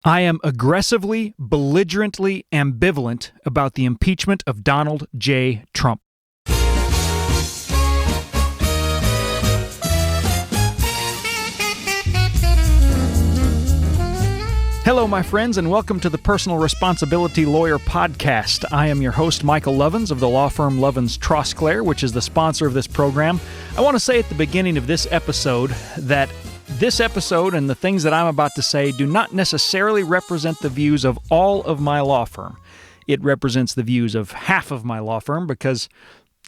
I am aggressively, belligerently ambivalent about the impeachment of Donald J. Trump. Hello, my friends, and welcome to the Personal Responsibility Lawyer Podcast. I am your host, Michael Lovins of the law firm Lovins Trosclair, which is the sponsor of this program. I want to say at the beginning of this episode that this episode and the things that I'm about to say do not necessarily represent the views of all of my law firm. It represents the views of half of my law firm because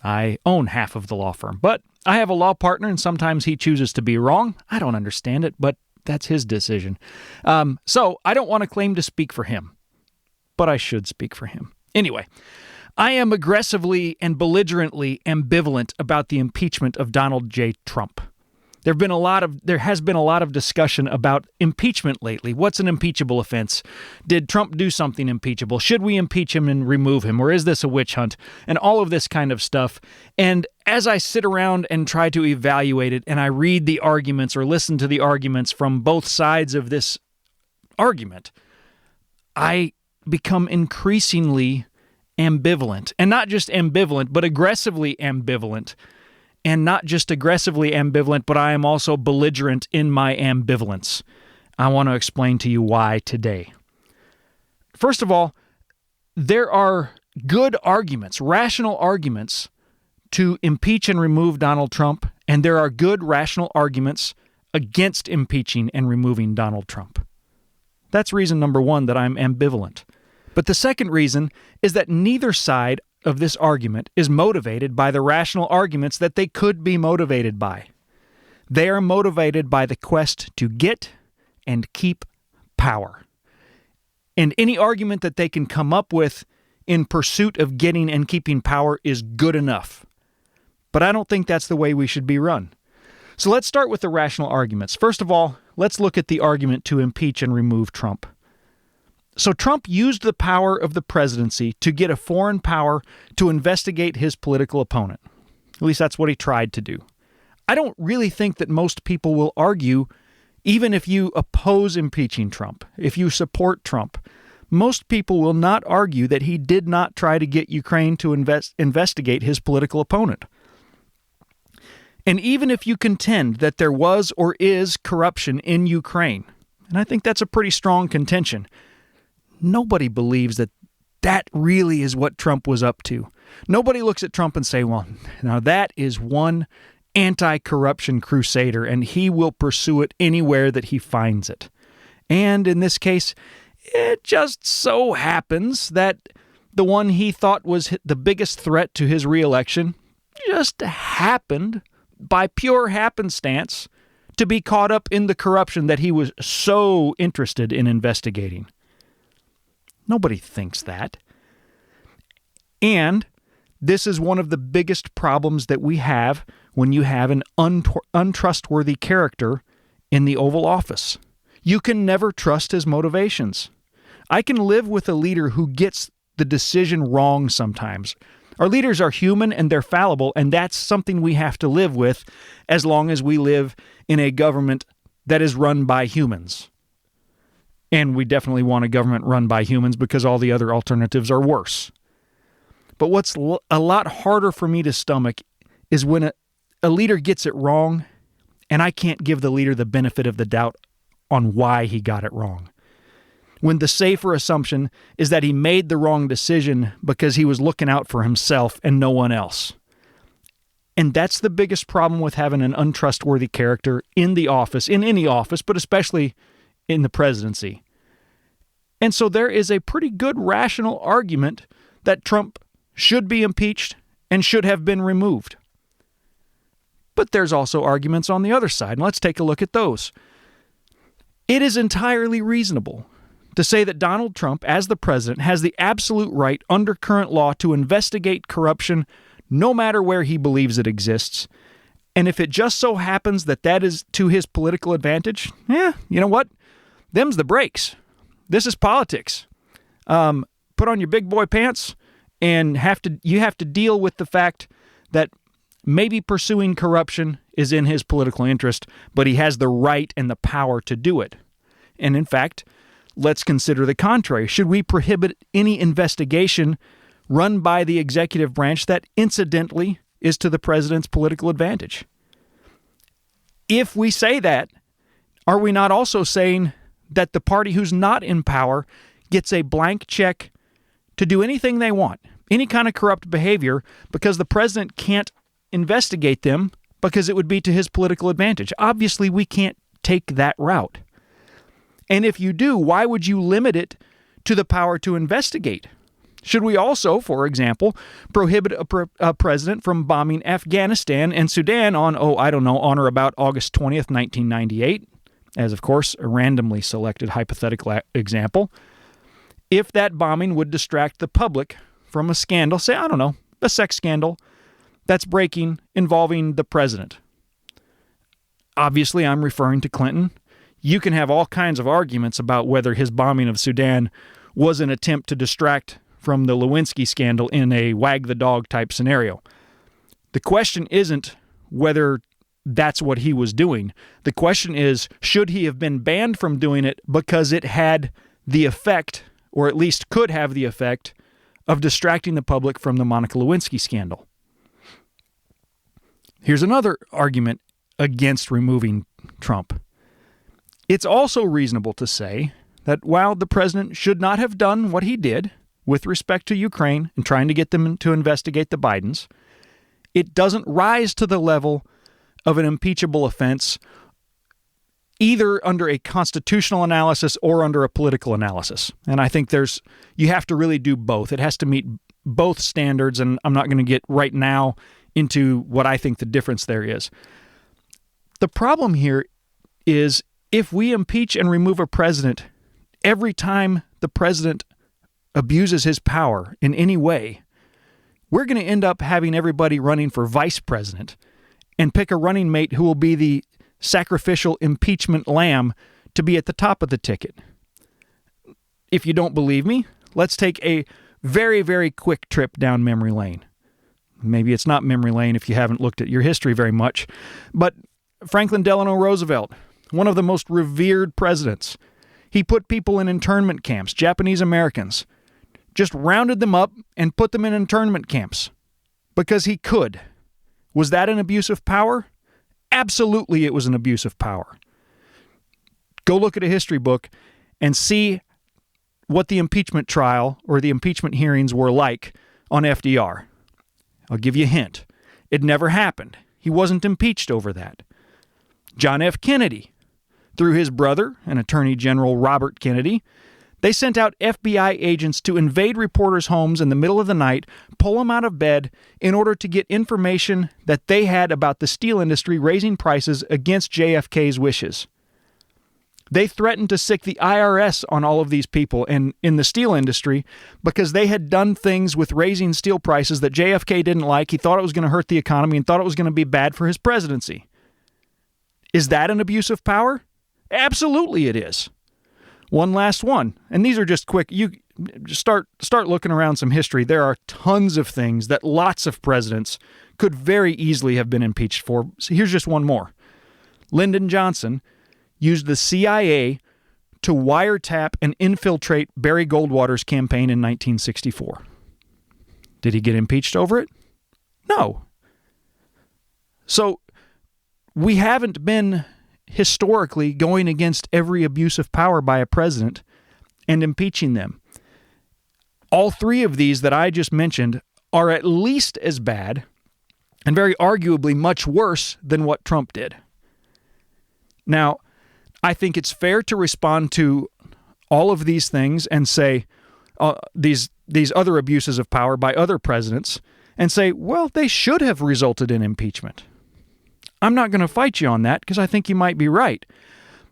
I own half of the law firm. But I have a law partner, and sometimes he chooses to be wrong. I don't understand it, but that's his decision. So I don't want to claim to speak for him, but I should speak for him. Anyway, I am aggressively and belligerently ambivalent about the impeachment of Donald J. Trump. There has been a lot of discussion about impeachment lately. What's an impeachable offense? Did Trump do something impeachable? Should we impeach him and remove him? Or is this a witch hunt? And all of this kind of stuff. And as I sit around and try to evaluate it, and I read the arguments or listen to the arguments from both sides of this argument, I become increasingly ambivalent. And not just ambivalent, but aggressively ambivalent. And not just aggressively ambivalent, but I am also belligerent in my ambivalence. I want to explain to you why today. First of all, there are good arguments, rational arguments, to impeach and remove Donald Trump, and there are good, rational arguments against impeaching and removing Donald Trump. That's reason number one that I'm ambivalent. But the second reason is that neither side of this argument is motivated by the rational arguments that they could be motivated by. They are motivated by the quest to get and keep power. And any argument that they can come up with in pursuit of getting and keeping power is good enough. But I don't think that's the way we should be run. So let's start with the rational arguments. First of all, let's look at the argument to impeach and remove Trump. So Trump used the power of the presidency to get a foreign power to investigate his political opponent. At least that's what he tried to do. I don't really think that most people will argue, even if you oppose impeaching Trump, if you support Trump, most people will not argue that he did not try to get Ukraine to investigate his political opponent. And even if you contend that there was or is corruption in Ukraine, and I think that's a pretty strong contention, nobody believes that that really is what Trump was up to. Nobody looks at Trump and say, well, now that is one anti-corruption crusader, and he will pursue it anywhere that he finds it. And in this case, it just so happens that the one he thought was the biggest threat to his reelection just happened, by pure happenstance, to be caught up in the corruption that he was so interested in investigating. Nobody thinks that. And this is one of the biggest problems that we have when you have an untrustworthy character in the Oval Office. You can never trust his motivations. I can live with a leader who gets the decision wrong sometimes. Our leaders are human and they're fallible, and that's something we have to live with as long as we live in a government that is run by humans. And we definitely want a government run by humans because all the other alternatives are worse. But what's a lot harder for me to stomach is when a leader gets it wrong and I can't give the leader the benefit of the doubt on why he got it wrong. When the safer assumption is that he made the wrong decision because he was looking out for himself and no one else. And that's the biggest problem with having an untrustworthy character in the office, in any office, but especially in the presidency. And so there is a pretty good rational argument that Trump should be impeached and should have been removed. But there's also arguments on the other side, and let's take a look at those. It is entirely reasonable to say that Donald Trump, as the president, has the absolute right under current law to investigate corruption no matter where he believes it exists. And if it just so happens that that is to his political advantage, you know what? Them's the breaks. This is politics. Put on your big boy pants and you have to deal with the fact that maybe pursuing corruption is in his political interest, but he has the right and the power to do it. And in fact, let's consider the contrary. Should we prohibit any investigation run by the executive branch that incidentally is to the president's political advantage? If we say that, are we not also saying that the party who's not in power gets a blank check to do anything they want, any kind of corrupt behavior, because the president can't investigate them because it would be to his political advantage? Obviously, we can't take that route. And if you do, why would you limit it to the power to investigate? Should we also, for example, prohibit a president from bombing Afghanistan and Sudan on, on or about August 20th, 1998, as, of course, a randomly selected hypothetical example, if that bombing would distract the public from a scandal, say, a sex scandal that's breaking involving the president? Obviously, I'm referring to Clinton. You can have all kinds of arguments about whether his bombing of Sudan was an attempt to distract from the Lewinsky scandal in a wag the dog type scenario. The question isn't whether that's what he was doing. The question is, should he have been banned from doing it because it had the effect, or at least could have the effect, of distracting the public from the Monica Lewinsky scandal? Here's another argument against removing Trump. It's also reasonable to say that while the president should not have done what he did with respect to Ukraine and trying to get them to investigate the Bidens, it doesn't rise to the level of an impeachable offense either under a constitutional analysis or under a political analysis. And I think you have to really do both. It has to meet both standards, and I'm not going to get right now into what I think the difference there is. The problem here is if we impeach and remove a president every time the president abuses his power in any way, we're going to end up having everybody running for vice president and pick a running mate who will be the sacrificial impeachment lamb to be at the top of the ticket. If you don't believe me, let's take a very, very quick trip down memory lane. Maybe it's not memory lane if you haven't looked at your history very much, but Franklin Delano Roosevelt, one of the most revered presidents, he put people in internment camps, Japanese Americans, just rounded them up and put them in internment camps because he could. Was that an abuse of power? Absolutely, it was an abuse of power. Go look at a history book and see what the impeachment trial or the impeachment hearings were like on FDR. I'll give you a hint. It never happened. He wasn't impeached over that. John F. Kennedy, through his brother and Attorney General Robert Kennedy, they sent out FBI agents to invade reporters' homes in the middle of the night, pull them out of bed in order to get information that they had about the steel industry raising prices against JFK's wishes. They threatened to sic the IRS on all of these people in the steel industry because they had done things with raising steel prices that JFK didn't like. He thought it was going to hurt the economy and thought it was going to be bad for his presidency. Is that an abuse of power? Absolutely it is. One last one, and these are just quick. You start looking around some history. There are tons of things that lots of presidents could very easily have been impeached for. So here's just one more. Lyndon Johnson used the CIA to wiretap and infiltrate Barry Goldwater's campaign in 1964. Did he get impeached over it? No. So we haven't been historically going against every abuse of power by a president and impeaching them. All three of these that I just mentioned are at least as bad and very arguably much worse than what Trump did. Now, I think it's fair to respond to all of these things and say these other abuses of power by other presidents and say, well, they should have resulted in impeachment. I'm not going to fight you on that because I think you might be right.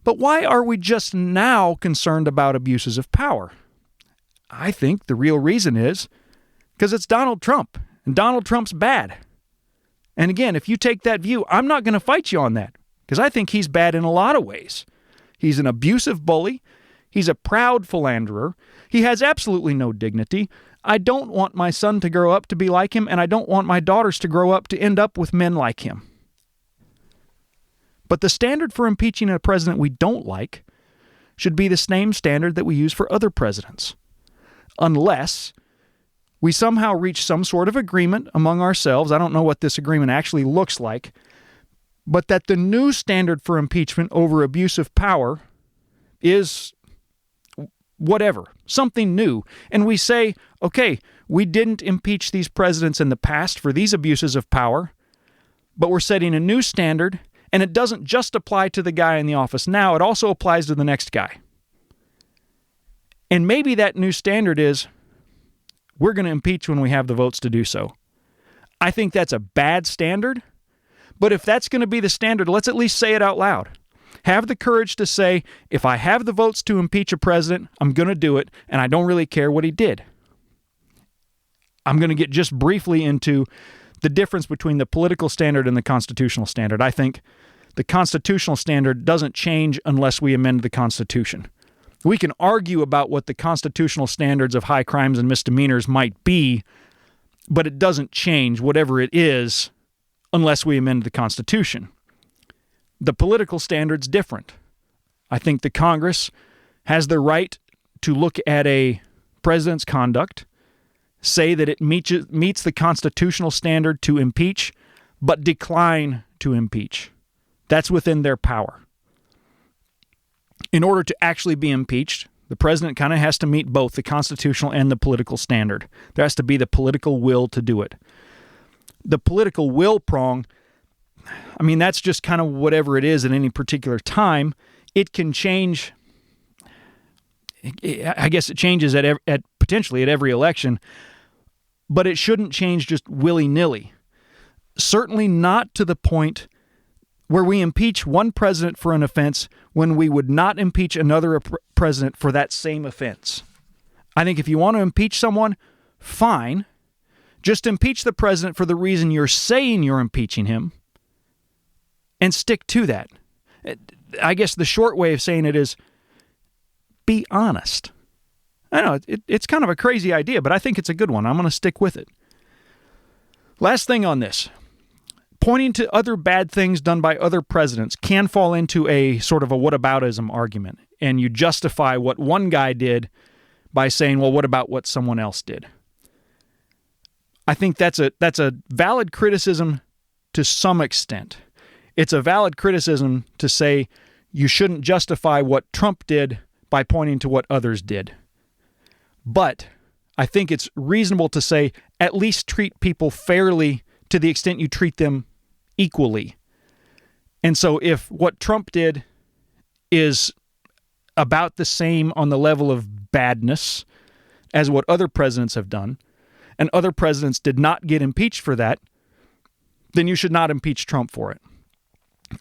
But why are we just now concerned about abuses of power? I think the real reason is because it's Donald Trump, and Donald Trump's bad. And again, if you take that view, I'm not going to fight you on that because I think he's bad in a lot of ways. He's an abusive bully. He's a proud philanderer. He has absolutely no dignity. I don't want my son to grow up to be like him, and I don't want my daughters to grow up to end up with men like him. But the standard for impeaching a president we don't like should be the same standard that we use for other presidents. Unless we somehow reach some sort of agreement among ourselves, I don't know what this agreement actually looks like, but that the new standard for impeachment over abuse of power is whatever, something new. And we say, okay, we didn't impeach these presidents in the past for these abuses of power, but we're setting a new standard, and it doesn't just apply to the guy in the office now, it also applies to the next guy. And maybe that new standard is, we're going to impeach when we have the votes to do so. I think that's a bad standard, but if that's going to be the standard, let's at least say it out loud. Have the courage to say, if I have the votes to impeach a president, I'm going to do it, and I don't really care what he did. I'm going to get just briefly into the difference between the political standard and the constitutional standard. I think the constitutional standard doesn't change unless we amend the Constitution. We can argue about what the constitutional standards of high crimes and misdemeanors might be, but it doesn't change, whatever it is, unless we amend the Constitution. The political standard's different. I think the Congress has the right to look at a president's conduct, say that it meets the constitutional standard to impeach, but decline to impeach. That's within their power. In order to actually be impeached, the president kind of has to meet both the constitutional and the political standard. There has to be the political will to do it. The political will prong, I mean, that's just kind of whatever it is at any particular time. It can change. I guess it changes at potentially at every election, but it shouldn't change just willy-nilly. Certainly not to the point where we impeach one president for an offense when we would not impeach another president for that same offense. I think if you want to impeach someone, fine. Just impeach the president for the reason you're saying you're impeaching him and stick to that. I guess the short way of saying it is be honest. I know it's kind of a crazy idea, but I think it's a good one. I'm going to stick with it. Last thing on this. Pointing to other bad things done by other presidents can fall into a sort of a whataboutism argument, and you justify what one guy did by saying, well, what about what someone else did? I think that's a valid criticism to some extent. It's a valid criticism to say you shouldn't justify what Trump did by pointing to what others did. But I think it's reasonable to say at least treat people fairly to the extent you treat them equally. And so if what Trump did is about the same on the level of badness as what other presidents have done, and other presidents did not get impeached for that, then you should not impeach Trump for it.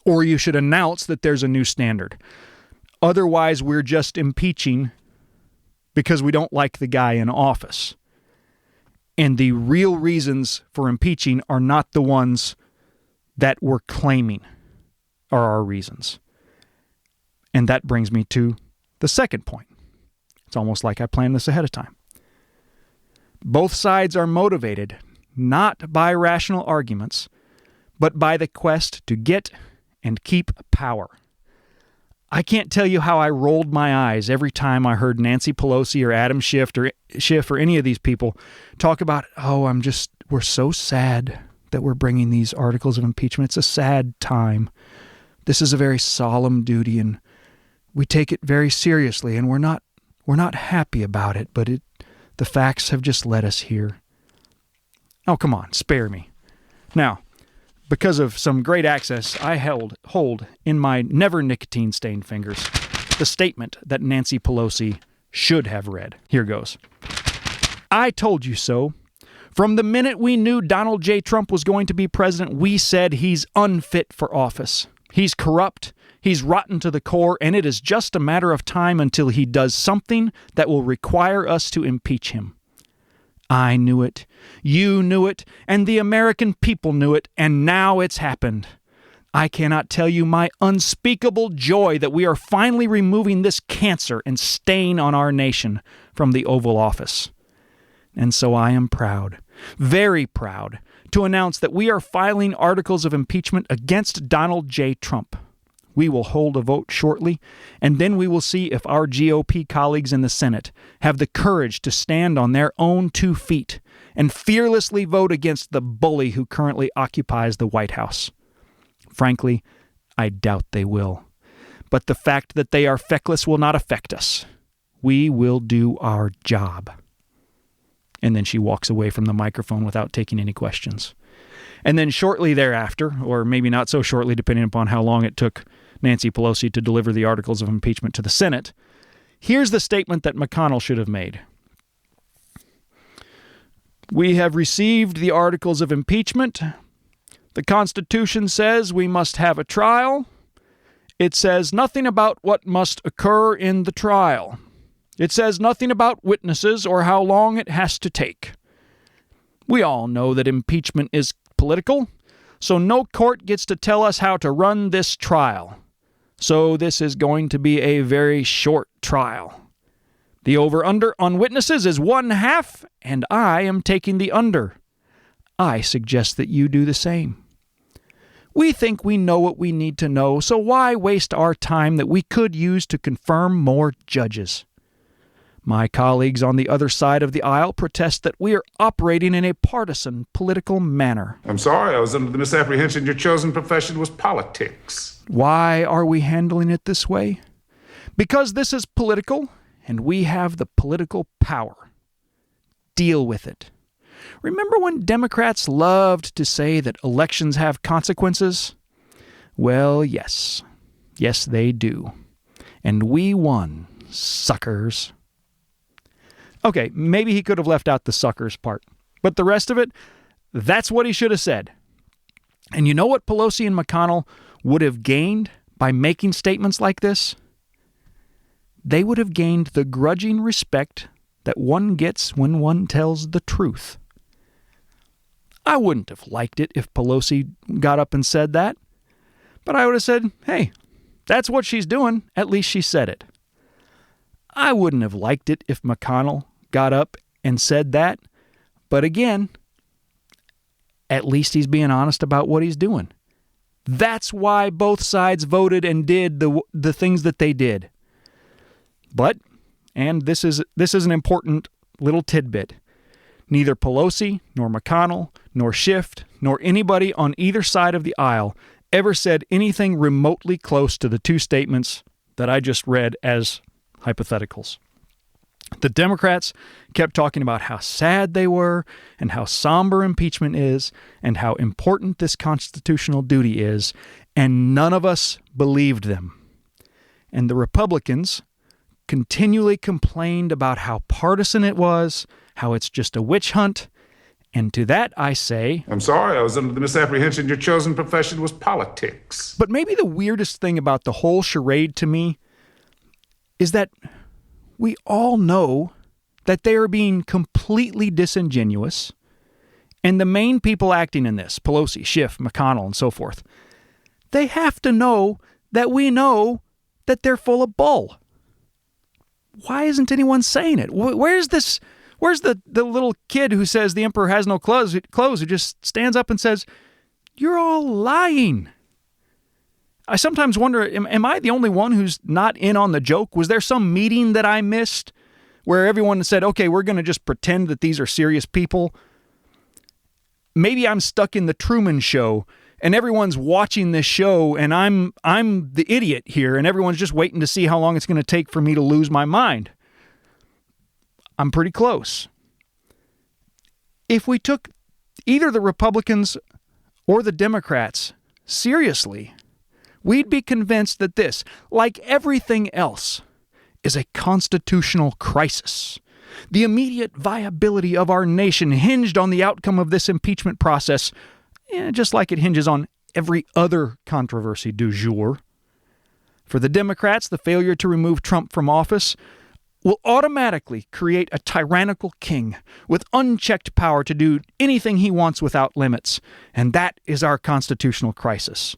Or you should announce that there's a new standard. Otherwise, we're just impeaching because we don't like the guy in office. And the real reasons for impeaching are not the ones that we're claiming are our reasons. And that brings me to the second point. It's almost like I planned this ahead of time. Both sides are motivated not by rational arguments, but by the quest to get and keep power. I can't tell you how I rolled my eyes every time I heard Nancy Pelosi or Adam Schiff or any of these people talk about, we're so sad that we're bringing these articles of impeachment. It's a sad time. This is a very solemn duty, and we take it very seriously, and we're not happy about it, but the facts have just led us here. Oh, come on, spare me. Now, because of some great access, I hold in my never nicotine-stained fingers the statement that Nancy Pelosi should have read. Here goes. I told you so. From the minute we knew Donald J. Trump was going to be president, we said he's unfit for office. He's corrupt, he's rotten to the core, and it is just a matter of time until he does something that will require us to impeach him. I knew it, you knew it, and the American people knew it, and now it's happened. I cannot tell you my unspeakable joy that we are finally removing this cancer and stain on our nation from the Oval Office. And so I am proud, very proud, to announce that we are filing articles of impeachment against Donald J. Trump. We will hold a vote shortly, and then we will see if our GOP colleagues in the Senate have the courage to stand on their own 2 feet and fearlessly vote against the bully who currently occupies the White House. Frankly, I doubt they will. But the fact that they are feckless will not affect us. We will do our job. And then she walks away from the microphone without taking any questions. And then shortly thereafter, or maybe not so shortly depending upon how long it took Nancy Pelosi to deliver the articles of impeachment to the Senate, here's the statement that McConnell should have made. We have received the articles of impeachment. The Constitution says we must have a trial. It says nothing about what must occur in the trial. It says nothing about witnesses or how long it has to take. We all know that impeachment is political, so no court gets to tell us how to run this trial. So this is going to be a very short trial. The over-under on witnesses is 1/2, and I am taking the under. I suggest that you do the same. We think we know what we need to know, so why waste our time that we could use to confirm more judges? My colleagues on the other side of the aisle protest that we are operating in a partisan political manner. I'm sorry, I was under the misapprehension your chosen profession was politics. Why are we handling it this way? Because this is political, and we have the political power. Deal with it. Remember when Democrats loved to say that elections have consequences? Well, yes. Yes, they do. And we won, suckers. Okay, maybe he could have left out the suckers part. But the rest of it, that's what he should have said. And you know what Pelosi and McConnell would have gained by making statements like this? They would have gained the grudging respect that one gets when one tells the truth. I wouldn't have liked it if Pelosi got up and said that. But I would have said, hey, that's what she's doing. At least she said it. I wouldn't have liked it if McConnell got up and said that. But again, at least he's being honest about what he's doing. That's why both sides voted and did the things that they did. But, and this is an important little tidbit, neither Pelosi, nor McConnell, nor Schiff, nor anybody on either side of the aisle ever said anything remotely close to the 2 statements that I just read as hypotheticals. The Democrats kept talking about how sad they were and how somber impeachment is and how important this constitutional duty is, and none of us believed them. And the Republicans continually complained about how partisan it was, how it's just a witch hunt, and to that I say, I'm sorry, I was under the misapprehension your chosen profession was politics. But maybe the weirdest thing about the whole charade to me is that we all know that they are being completely disingenuous, and the main people acting in this, Pelosi, Schiff, McConnell, and so forth, they have to know that we know that they're full of bull. Why isn't anyone saying it? Where's the little kid who says the emperor has no clothes, who just stands up and says, you're all lying? I sometimes wonder, am I the only one who's not in on the joke? Was there some meeting that I missed where everyone said, okay, we're going to just pretend that these are serious people? Maybe I'm stuck in the Truman Show and everyone's watching this show and I'm the idiot here and everyone's just waiting to see how long it's going to take for me to lose my mind. I'm pretty close. If we took either the Republicans or the Democrats seriously, we'd be convinced that this, like everything else, is a constitutional crisis. The immediate viability of our nation hinged on the outcome of this impeachment process, just like it hinges on every other controversy du jour. For the Democrats, the failure to remove Trump from office will automatically create a tyrannical king with unchecked power to do anything he wants without limits, and that is our constitutional crisis.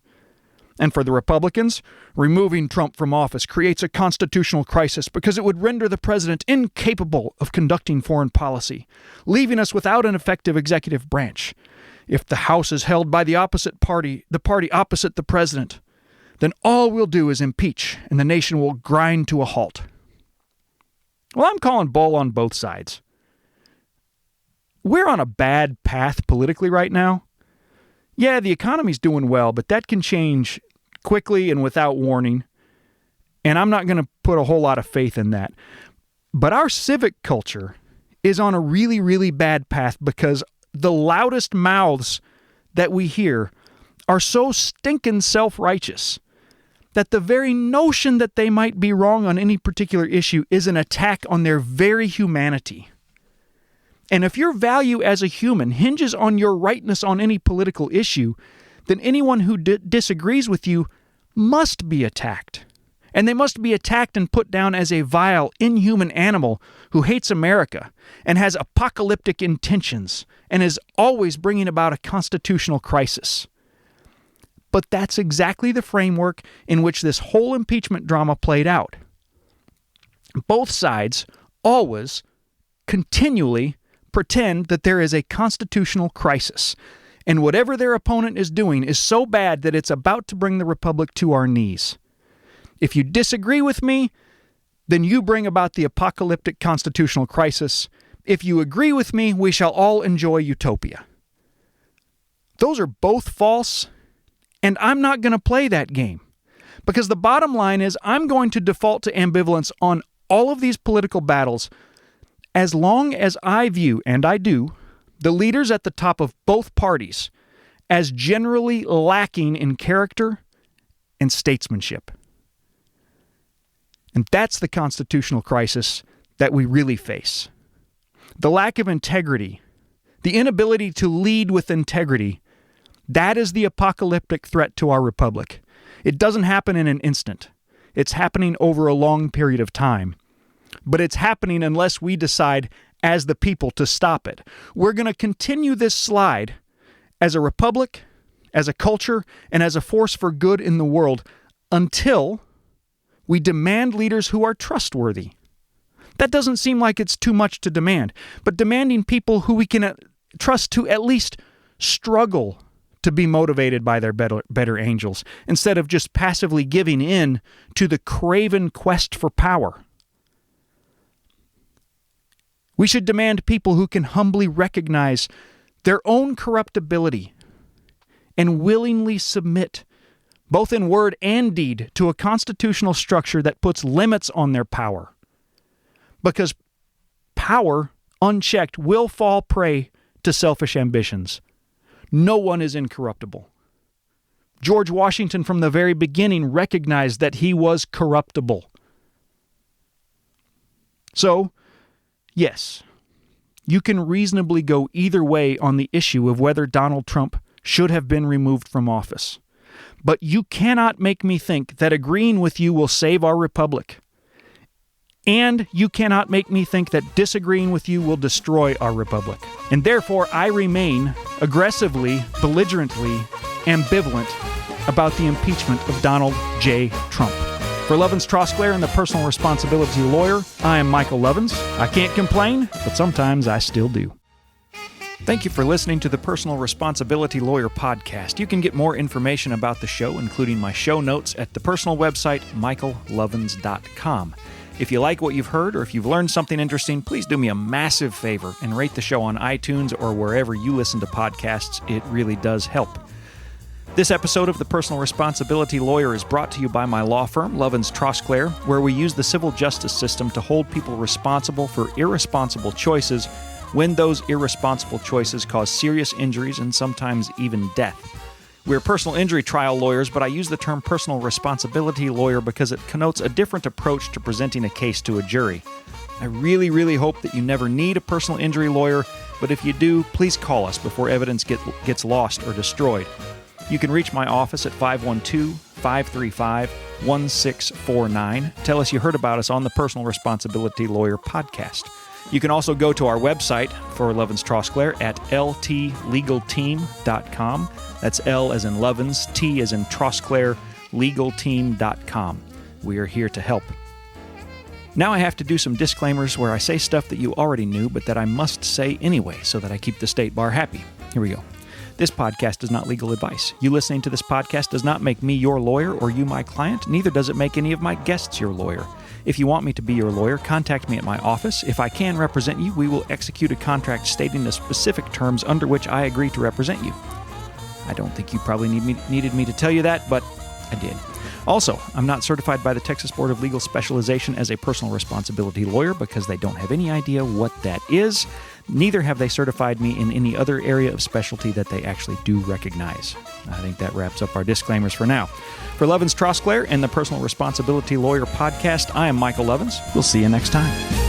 And for the Republicans, removing Trump from office creates a constitutional crisis because it would render the president incapable of conducting foreign policy, leaving us without an effective executive branch. If the House is held by the opposite party, the party opposite the president, then all we'll do is impeach and the nation will grind to a halt. Well, I'm calling bull on both sides. We're on a bad path politically right now. Yeah, the economy's doing well, but that can change quickly and without warning. And I'm not going to put a whole lot of faith in that. But our civic culture is on a really, really bad path because the loudest mouths that we hear are so stinking self-righteous that the very notion that they might be wrong on any particular issue is an attack on their very humanity. And if your value as a human hinges on your rightness on any political issue, then anyone who disagrees with you must be attacked. And they must be attacked and put down as a vile, inhuman animal who hates America and has apocalyptic intentions and is always bringing about a constitutional crisis. But that's exactly the framework in which this whole impeachment drama played out. Both sides always, continually pretend that there is a constitutional crisis, and whatever their opponent is doing is so bad that it's about to bring the republic to our knees. If you disagree with me, then you bring about the apocalyptic constitutional crisis. If you agree with me, we shall all enjoy utopia. Those are both false, and I'm not going to play that game. Because the bottom line is I'm going to default to ambivalence on all of these political battles as long as I view, and I do, the leaders at the top of both parties as generally lacking in character and statesmanship. And that's the constitutional crisis that we really face. The lack of integrity, the inability to lead with integrity, that is the apocalyptic threat to our republic. It doesn't happen in an instant. It's happening over a long period of time. But it's happening unless we decide as the people to stop it. We're going to continue this slide as a republic, as a culture, and as a force for good in the world until we demand leaders who are trustworthy. That doesn't seem like it's too much to demand, but demanding people who we can trust to at least struggle to be motivated by their better angels, instead of just passively giving in to the craven quest for power. We should demand people who can humbly recognize their own corruptibility and willingly submit, both in word and deed, to a constitutional structure that puts limits on their power. Because power, unchecked, will fall prey to selfish ambitions. No one is incorruptible. George Washington from the very beginning recognized that he was corruptible. So, yes, you can reasonably go either way on the issue of whether Donald Trump should have been removed from office. But you cannot make me think that agreeing with you will save our republic. And you cannot make me think that disagreeing with you will destroy our republic. And therefore, I remain aggressively, belligerently ambivalent about the impeachment of Donald J. Trump. For Lovins Trosclair and the Personal Responsibility Lawyer, I am Michael Lovins. I can't complain, but sometimes I still do. Thank you for listening to the Personal Responsibility Lawyer podcast. You can get more information about the show, including my show notes, at the personal website, michaellovins.com. If you like what you've heard, or if you've learned something interesting, please do me a massive favor and rate the show on iTunes or wherever you listen to podcasts. It really does help. This episode of The Personal Responsibility Lawyer is brought to you by my law firm, Lovins Trosclair, where we use the civil justice system to hold people responsible for irresponsible choices when those irresponsible choices cause serious injuries and sometimes even death. We're personal injury trial lawyers, but I use the term personal responsibility lawyer because it connotes a different approach to presenting a case to a jury. I really, really hope that you never need a personal injury lawyer, but if you do, please call us before evidence gets lost or destroyed. You can reach my office at 512-535-1649. Tell us you heard about us on the Personal Responsibility Lawyer podcast. You can also go to our website for Lovins Trosclair at ltlegalteam.com. That's L as in Lovins, T as in Trosclair, legalteam.com. We are here to help. Now I have to do some disclaimers where I say stuff that you already knew, but that I must say anyway so that I keep the state bar happy. Here we go. This podcast is not legal advice. You listening to this podcast does not make me your lawyer or you my client. Neither does it make any of my guests your lawyer. If you want me to be your lawyer, contact me at my office. If I can represent you, we will execute a contract stating the specific terms under which I agree to represent you. I don't think you probably needed me to tell you that, but I did. Also, I'm not certified by the Texas Board of Legal Specialization as a personal responsibility lawyer because they don't have any idea what that is. Neither have they certified me in any other area of specialty that they actually do recognize. I think that wraps up our disclaimers for now. For Levins Trosclair and the Personal Responsibility Lawyer Podcast, I am Michael Levins. We'll see you next time.